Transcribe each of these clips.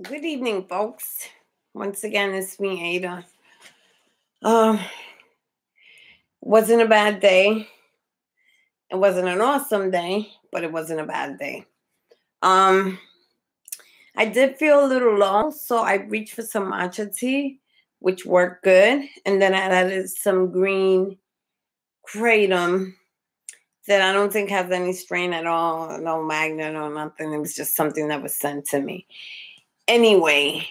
Good evening, folks. Once again, it's me, Ada. Um, wasn't a bad day. It wasn't an awesome day, but it wasn't a bad day. Um, I did feel a little low, so I reached for some matcha tea, which worked good, and then I added some green kratom that I don't think has any strain at all, no magnet or nothing. It was just something that was sent to me. Anyway,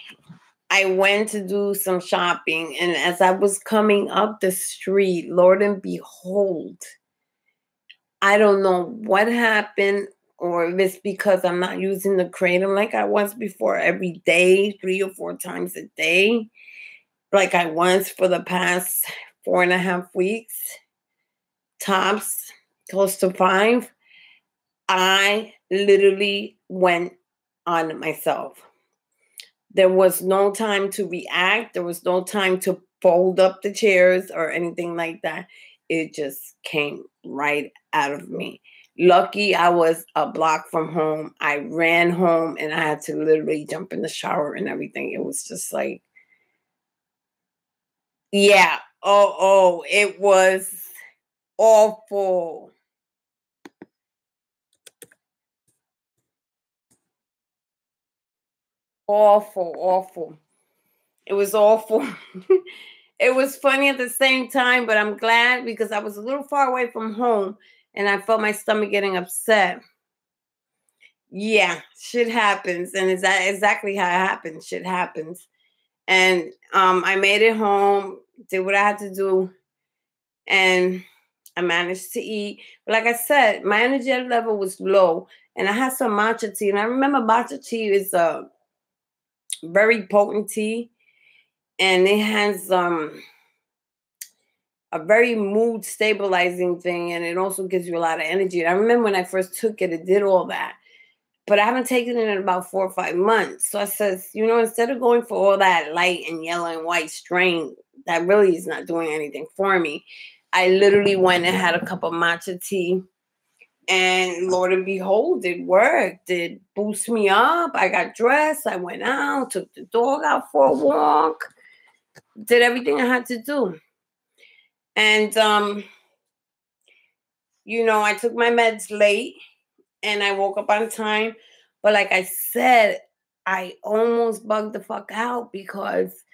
I went to do some shopping, and as I was coming up the street, Lord and behold, I don't know what happened, or if it's because I'm not using the kratom like I was before every day, 3 or 4 times a day, like I was for the past 4.5 weeks, tops, close to 5. I literally went on myself. There was no time to react. There was no time to fold up the chairs or anything like that. It just came right out of me. Lucky I was a block from home. I ran home and I had to literally jump in the shower and everything. It was just like, yeah. Oh, it was awful. Awful. It was awful. It was funny at the same time, but I'm glad because I was a little far away from home and I felt my stomach getting upset. Yeah, shit happens, and it's exactly how it happens. Shit happens, and I made it home, did what I had to do, and I managed to eat. But like I said, my energy level was low, and I had some matcha tea, and I remember matcha tea is a very potent tea, and it has a very mood stabilizing thing, and it also gives you a lot of energy. And I remember when I first took it, it did all that. But I haven't taken it in about 4 or 5 months. So I says, instead of going for all that light and yellow and white strain, that really is not doing anything for me. I literally went and had a cup of matcha tea. And Lord and behold, it worked. It boosted me up. I got dressed. I went out, took the dog out for a walk, did everything I had to do. And I took my meds late and I woke up on time. But like I said, I almost bugged the fuck out because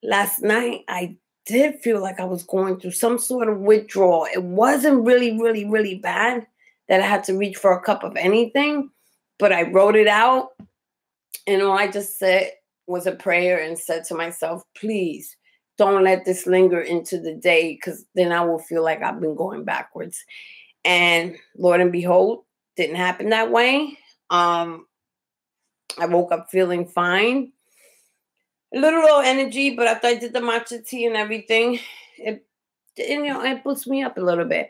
last night I did feel like I was going through some sort of withdrawal. It wasn't really, really, really bad that I had to reach for a cup of anything, but I wrote it out. And all I just said was a prayer and said to myself, please don't let this linger into the day because then I will feel like I've been going backwards. And Lord and behold, didn't happen that way. I woke up feeling fine. A little low energy, but after I did the matcha tea and everything, it boosts me up a little bit.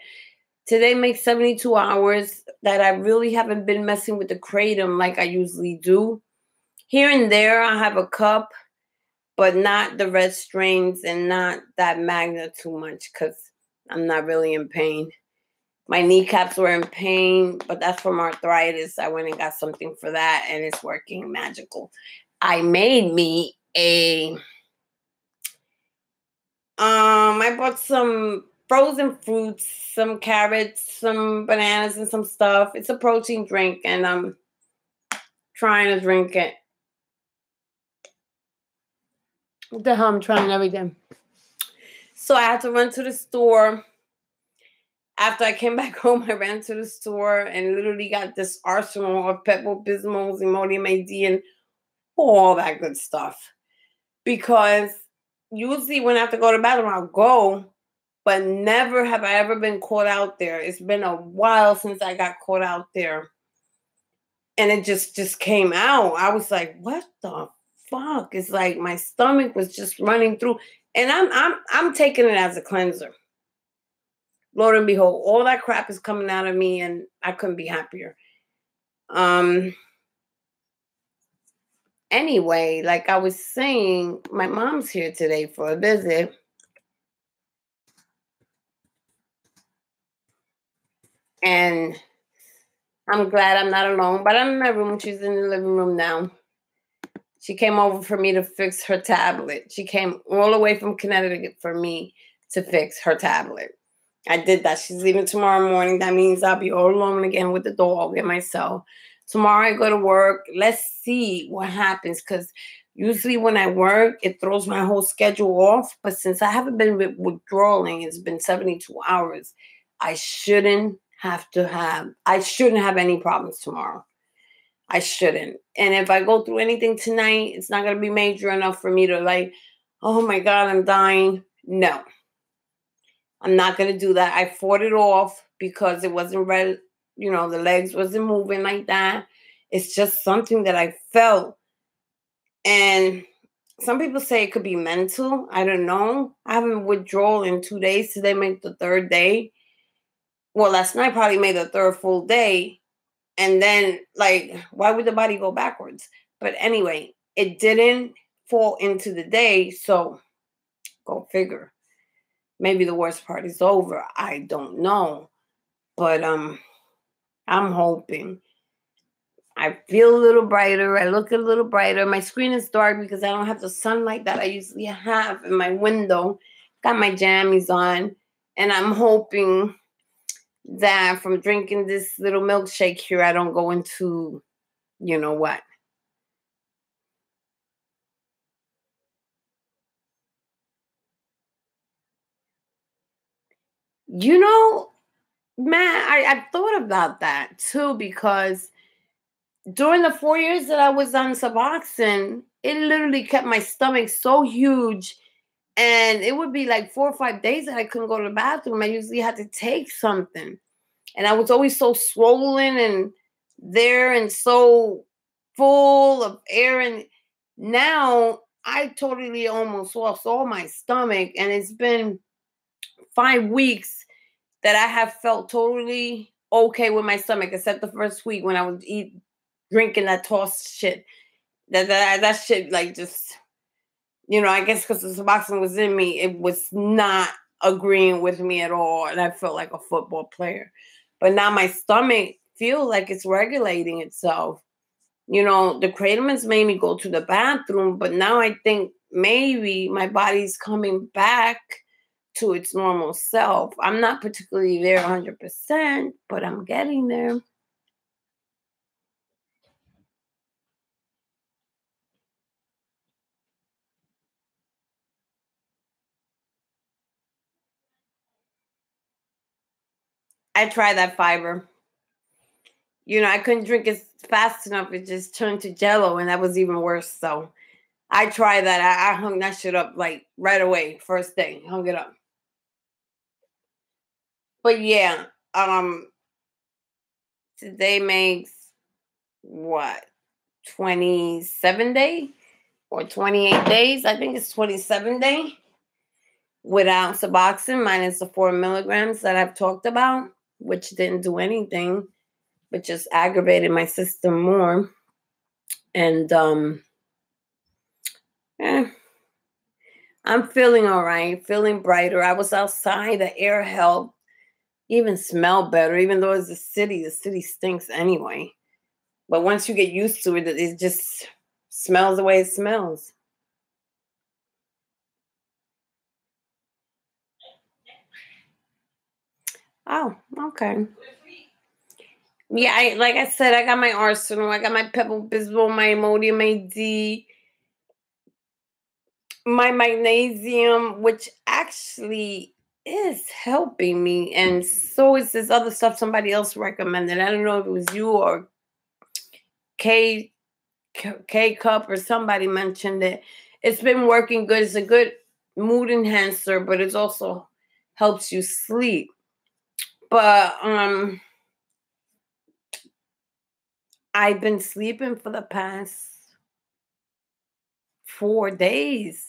Today makes 72 hours that I really haven't been messing with the kratom like I usually do. Here and there, I have a cup, but not the red strains and not that magna too much because I'm not really in pain. My kneecaps were in pain, but that's from arthritis. I went and got something for that, and it's working magical. I made me I bought some frozen fruits, some carrots, some bananas, and some stuff. It's a protein drink, and I'm trying to drink it. What the hell? I'm trying everything. So I had to run to the store. After I came back home, I ran to the store and literally got this arsenal of Pepto Bismols, Imodium AD, and all that good stuff. Because usually when I have to go to the bathroom, I'll go, but never have I ever been caught out there. It's been a while since I got caught out there. And it just came out. I was like, what the fuck? It's like my stomach was just running through. And I'm taking it as a cleanser. Lord and behold, all that crap is coming out of me, and I couldn't be happier. Anyway, like I was saying, my mom's here today for a visit. And I'm glad I'm not alone, but I'm in my room. She's in the living room now. She came over for me to fix her tablet. She came all the way from Connecticut for me to fix her tablet. I did that. She's leaving tomorrow morning. That means I'll be all alone again with the dog and myself. Tomorrow I go to work. Let's see what happens, because usually when I work, it throws my whole schedule off. But since I haven't been withdrawing, it's been 72 hours. I shouldn't have any problems tomorrow. I shouldn't. And if I go through anything tonight, it's not going to be major enough for me to like, oh my God, I'm dying. No, I'm not going to do that. I fought it off because it wasn't ready. You know, the legs wasn't moving like that. It's just something that I felt. And some people say it could be mental. I don't know. I haven't withdrawal in 2 days. Today made the third day. Well, last night probably made the third full day. And then, like, why would the body go backwards? But anyway, it didn't fall into the day. So go figure. Maybe the worst part is over. I don't know. But I'm hoping. I feel a little brighter. I look a little brighter. My screen is dark because I don't have the sunlight that I usually have in my window. Got my jammies on. And I'm hoping that from drinking this little milkshake here, I don't go into, you know what. You know, man, I've thought about that too, because during the 4 years that I was on Suboxen, it literally kept my stomach so huge. And it would be like 4 or 5 days that I couldn't go to the bathroom. I usually had to take something. And I was always so swollen and there and so full of air. And now I totally almost lost all my stomach. And it's been 5 weeks that I have felt totally okay with my stomach, except the first week when I was drinking that tossed shit. That shit, like, just, you know, I guess because the Suboxen was in me, it was not agreeing with me at all, and I felt like a football player. But now my stomach feels like it's regulating itself. You know, the Kratom's made me go to the bathroom, but now I think maybe my body's coming back to its normal self. I'm not particularly there 100%, but I'm getting there. I tried that fiber. You know, I couldn't drink it fast enough. It just turned to jello, and that was even worse. So I tried that. I hung that shit up like right away, first day. Hung it up. But yeah, today makes what, 27 day or 28 days? I think it's 27 day without Suboxen, minus the 4 milligrams that I've talked about, which didn't do anything, but just aggravated my system more. And eh, I'm feeling all right, feeling brighter. I was outside, the air helped, even smell better, even though it's the city stinks anyway. But once you get used to it, it just smells the way it smells. Oh, okay. Yeah, like I said, I got my arsenal. I got my Pepto Bismol, my Imodium AD, my magnesium, which actually is helping me, and so is this other stuff somebody else recommended. I don't know if it was you or K K Cup or somebody mentioned it. It's been working good. It's a good mood enhancer, but it also helps you sleep. But I've been sleeping for the past 4 days.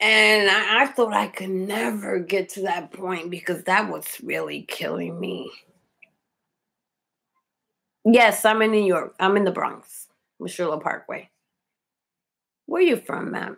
And I thought I could never get to that point because that was really killing me. Yes, I'm in New York. I'm in the Bronx, Meshulla Parkway. Where you from, ma'am?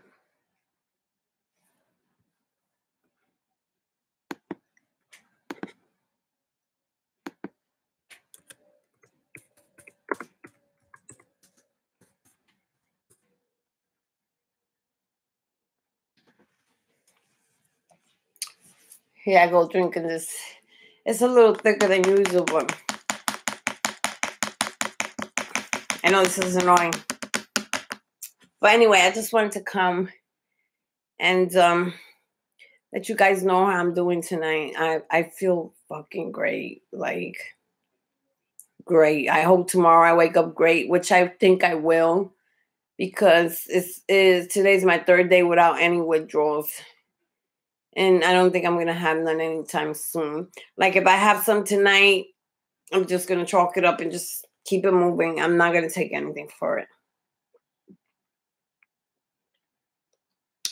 Here I go drinking this. It's a little thicker than usual, but I know this is annoying. But anyway, I just wanted to come and let you guys know how I'm doing tonight. I feel fucking great. Like, great. I hope tomorrow I wake up great, which I think I will, because today's my third day without any withdrawals. And I don't think I'm gonna have none anytime soon. Like, if I have some tonight, I'm just gonna chalk it up and just keep it moving. I'm not gonna take anything for it.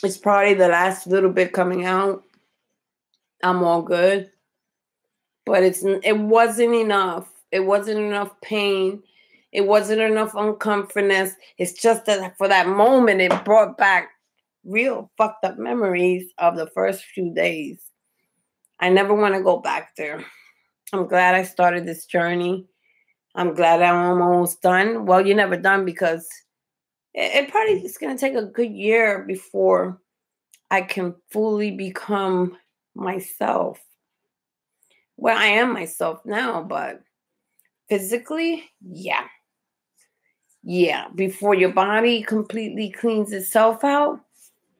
It's probably the last little bit coming out. I'm all good. But it wasn't enough. It wasn't enough pain. It wasn't enough uncomfortness. It's just that for that moment, it brought back real fucked up memories of the first few days. I never want to go back there. I'm glad I started this journey. I'm glad I'm almost done. Well, you're never done, because it probably is going to take a good year before I can fully become myself. Well, I am myself now, but physically, yeah. Yeah. Before your body completely cleans itself out,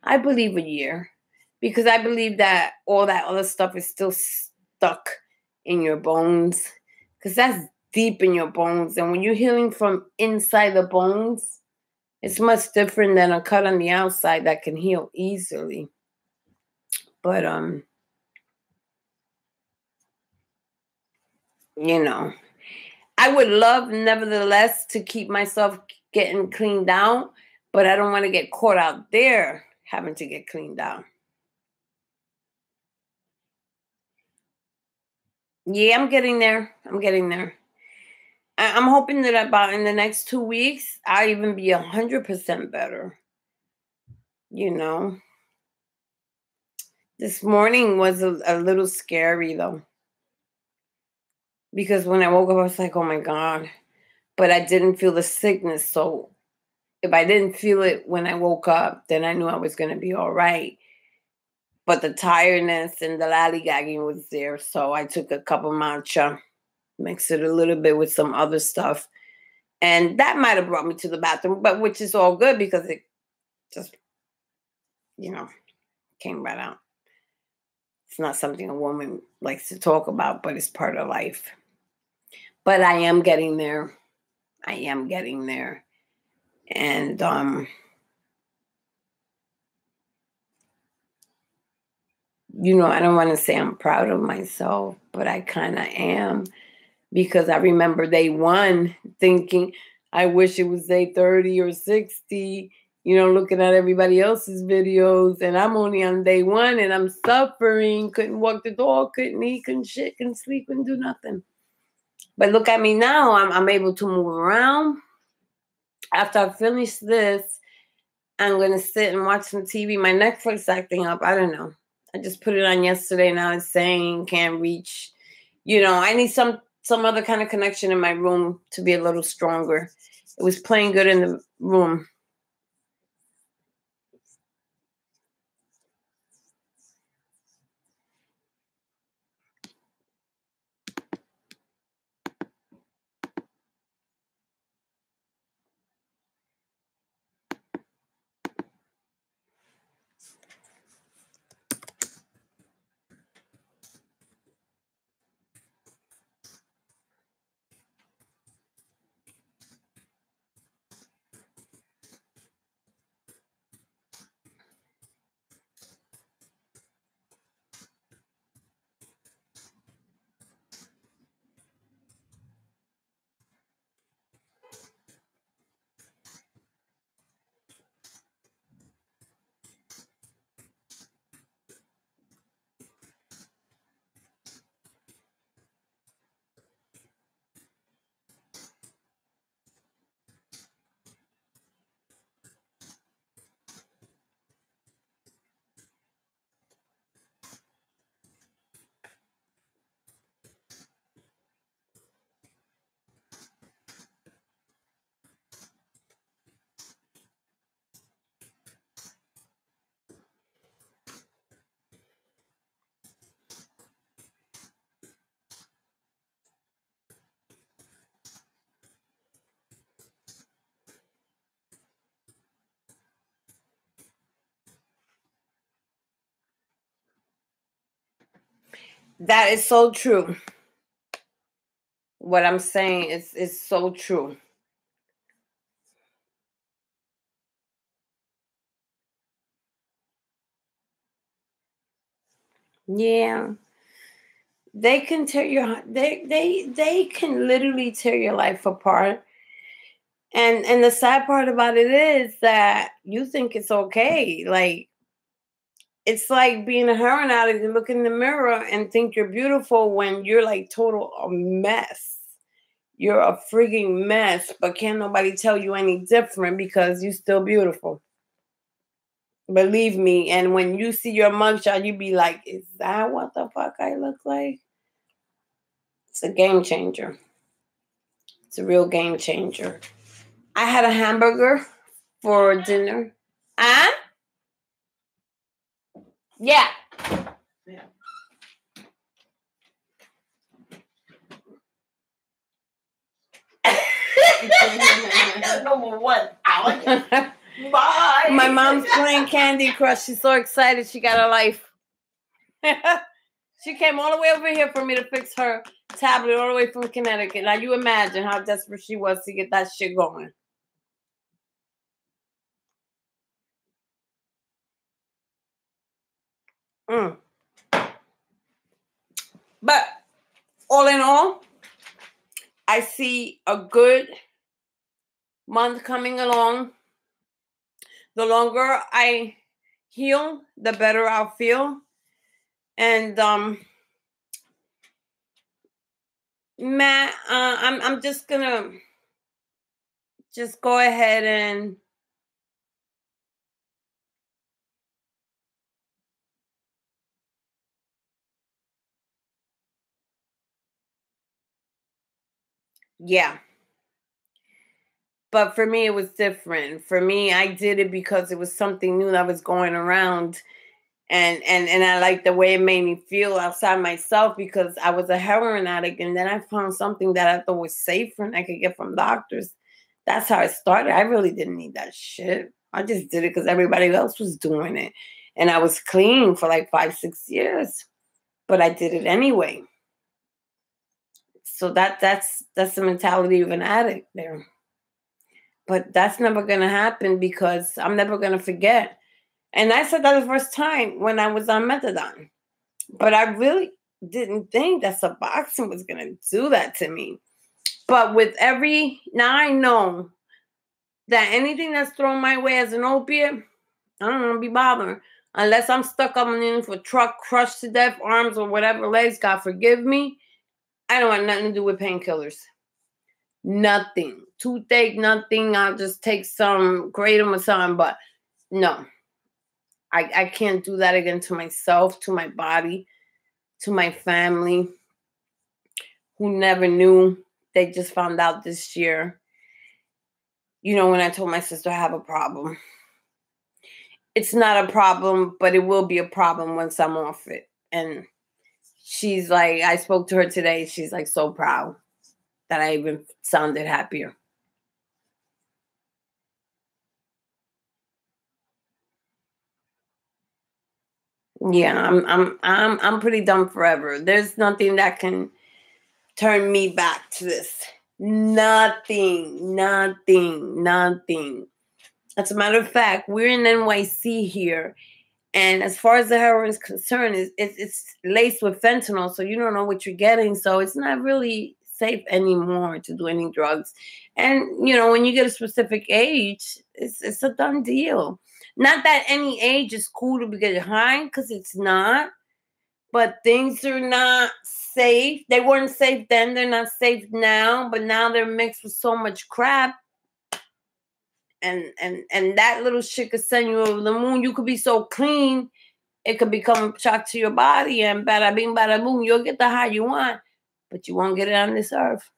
I believe a year. Because I believe that all that other stuff is still stuck in your bones. Because that's deep in your bones. And when you're healing from inside the bones, it's much different than a cut on the outside that can heal easily. But you know, I would love, nevertheless, to keep myself getting cleaned out, but I don't want to get caught out there having to get cleaned out. Yeah, I'm getting there. I'm getting there. I'm hoping that about in the next 2 weeks, I'll even be 100% better. You know, this morning was a little scary, though, because when I woke up, I was like, oh my God. But I didn't feel the sickness. So if I didn't feel it when I woke up, then I knew I was going to be all right. But the tiredness and the lollygagging was there. So I took a cup of matcha, mixed it a little bit with some other stuff. And that might have brought me to the bathroom, but which is all good because it just, came right out. It's not something a woman likes to talk about, but it's part of life. But I am getting there. I am getting there. And I don't want to say I'm proud of myself, but I kind of am, because I remember day one thinking, I wish it was day 30 or 60, looking at everybody else's videos, and I'm only on day one and I'm suffering, couldn't walk the dog, couldn't eat, couldn't shit, couldn't sleep, couldn't do nothing. But look at me now, I'm able to move around. After I finish this, I'm going to sit and watch some TV. My Netflix acting up. I don't know. I just put it on yesterday. Now it's saying can't reach. I need some other kind of connection in my room to be a little stronger. It was playing good in the room. That is so true. What I'm saying is so true. Yeah. They can tear your they can literally tear your life apart. And the sad part about it is that you think it's okay. Like, it's like being a heroin addict and look in the mirror and think you're beautiful when you're like total a mess. You're a freaking mess, but can't nobody tell you any different because you're still beautiful. Believe me. And when you see your mugshot, you be like, is that what the fuck I look like? It's a game changer. It's a real game changer. I had a hamburger for dinner. Ah? Yeah. Yeah. Number one. Bye. My mom's playing Candy Crush. She's so excited she got a life. She came all the way over here for me to fix her tablet all the way from Connecticut. Now you imagine how desperate she was to get that shit going. Mm. But all in all, I see a good month coming along. The longer I heal, the better I'll feel. And Matt, I'm just gonna just go ahead and yeah. But for me, it was different. For me, I did it because it was something new that was going around, and I liked the way it made me feel outside myself because I was a heroin addict, and then I found something that I thought was safer and I could get from doctors. That's how it started. I really didn't need that shit. I just did it because everybody else was doing it, and I was clean for like 5, 6 years, but I did it anyway. So that's the mentality of an addict there. But that's never gonna happen because I'm never gonna forget. And I said that the first time when I was on methadone. But I really didn't think that Suboxen was gonna do that to me. But with every now I know that anything that's thrown my way as an opiate, I don't want to be bothered. Unless I'm stuck up underneath a truck, crushed to death, arms or whatever, legs, God forgive me. I don't want nothing to do with painkillers. Nothing. Toothache, nothing. I'll just take some Kratom or something. But no, I can't do that again to myself, to my body, to my family, who never knew. They just found out this year. You know, when I told my sister I have a problem. It's not a problem, but it will be a problem once I'm off it. And she's like, I spoke to her today. She's like so proud that I even sounded happier. Yeah, I'm pretty done forever. There's nothing that can turn me back to this. Nothing, nothing, nothing. As a matter of fact, we're in NYC here, and as far as the heroin is concerned, it's laced with fentanyl, so you don't know what you're getting. So it's not really safe anymore to do any drugs. And you know, when you get a specific age, it's a done deal. Not that any age is cool to be getting high, because it's not. But things are not safe. They weren't safe then. They're not safe now. But now they're mixed with so much crap. And that little shit could send you over the moon. You could be so clean, it could become a shock to your body, and bada bing, bada boom, you'll get the high you want, but you won't get it on this earth.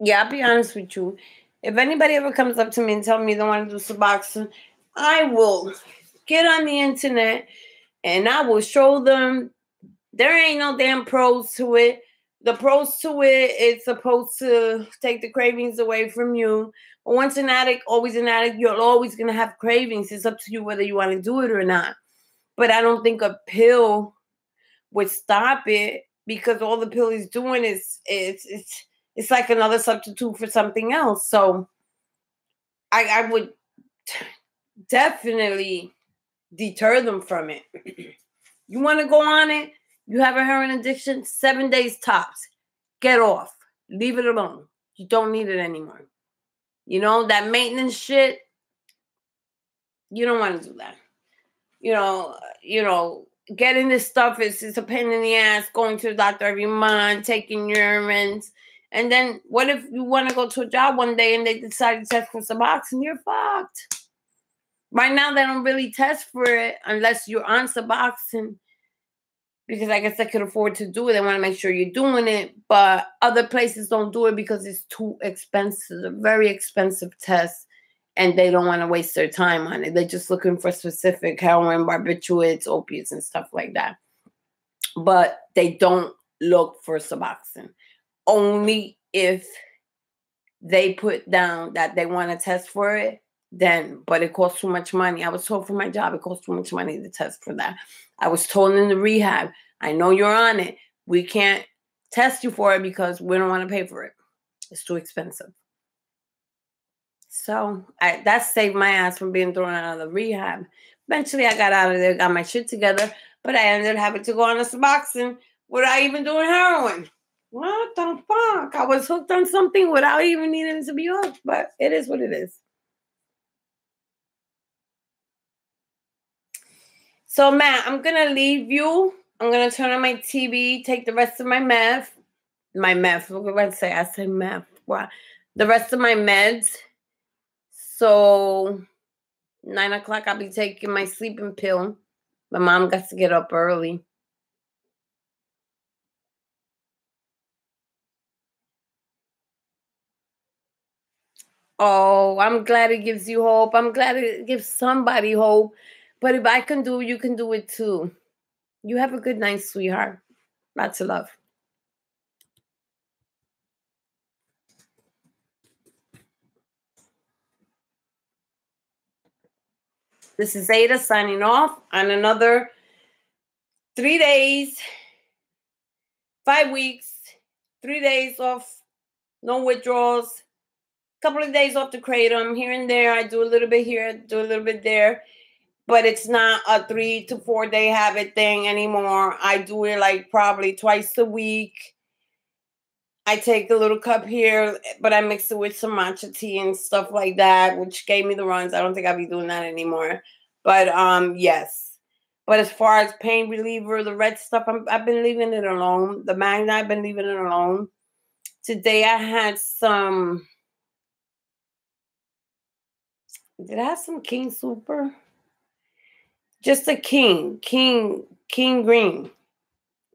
Yeah, I'll be honest with you. If anybody ever comes up to me and tells me they want to do Suboxen, I will get on the internet and I will show them there ain't no damn pros to it. The pros to it is supposed to take the cravings away from you. But once an addict, always an addict, you're always going to have cravings. It's up to you whether you want to do it or not. But I don't think a pill would stop it, because all the pill is doing is it's like another substitute for something else. So I would definitely deter them from it. You want to go on it? You have a heroin addiction, 7 days tops. Get off. Leave it alone. You don't need it anymore. You know, that maintenance shit, you don't want to do that. You know, getting this stuff is a pain in the ass, going to the doctor every month, taking urines. And then what if you want to go to a job one day and they decide to test for Suboxen? You're fucked. Right now, they don't really test for it unless you're on Suboxen, because I guess they could afford to do it. They want to make sure you're doing it. But other places don't do it because it's too expensive, a very expensive test. And they don't want to waste their time on it. They're just looking for specific heroin, barbiturates, opiates, and stuff like that. But they don't look for Suboxen. Only if they put down that they want to test for it, then. But it costs too much money. I was told for my job, it costs too much money to test for that. I was told in the rehab, I know you're on it. We can't test you for it because we don't want to pay for it. It's too expensive. So that saved my ass from being thrown out of the rehab. Eventually, I got out of there, got my shit together, but I ended up having to go on a Suboxen without even doing heroin. What the fuck? I was hooked on something without even needing to be hooked, but it is what it is. So, Matt, I'm going to leave you. I'm going to turn on my TV, take the rest of my meth. My meth. What did I say? I said meth. Wow. The rest of my meds. So 9 o'clock, I'll be taking my sleeping pill. My mom got to get up early. Oh, I'm glad it gives you hope. I'm glad it gives somebody hope. But if I can do it, you can do it too. You have a good night, sweetheart. Lots of love. This is Ada signing off on another 3 days, 5 weeks, 3 days off, no withdrawals, couple of days off the Kratom, here and there. I do a little bit here, do a little bit there, but it's not a 3 to 4 day habit thing anymore. I do it like probably twice a week. I take a little cup here, but I mix it with some matcha tea and stuff like that, which gave me the runs. I don't think I'll be doing that anymore. But yes. But as far as pain reliever, the red stuff, I've been leaving it alone. The Magna, I've been leaving it alone. Today I had some. Did I have some King Super? Just a King Green.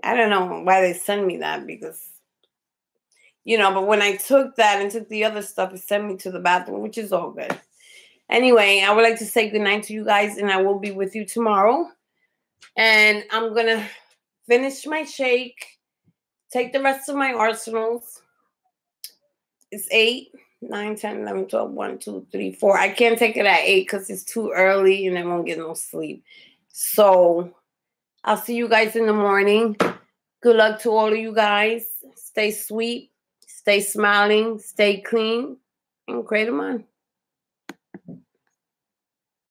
I don't know why they send me that, because, but when I took that and took the other stuff, it sent me to the bathroom, which is all good. Anyway, I would like to say goodnight to you guys, and I will be with you tomorrow. And I'm going to finish my shake, take the rest of my arsenals. It's 8, 9, 10, 11, 12, 1, 2, 3, 4. I can't take it at 8 because it's too early and I won't get no sleep. So I'll see you guys in the morning. Good luck to all of you guys. Stay sweet, stay smiling, stay clean, and Kratom on.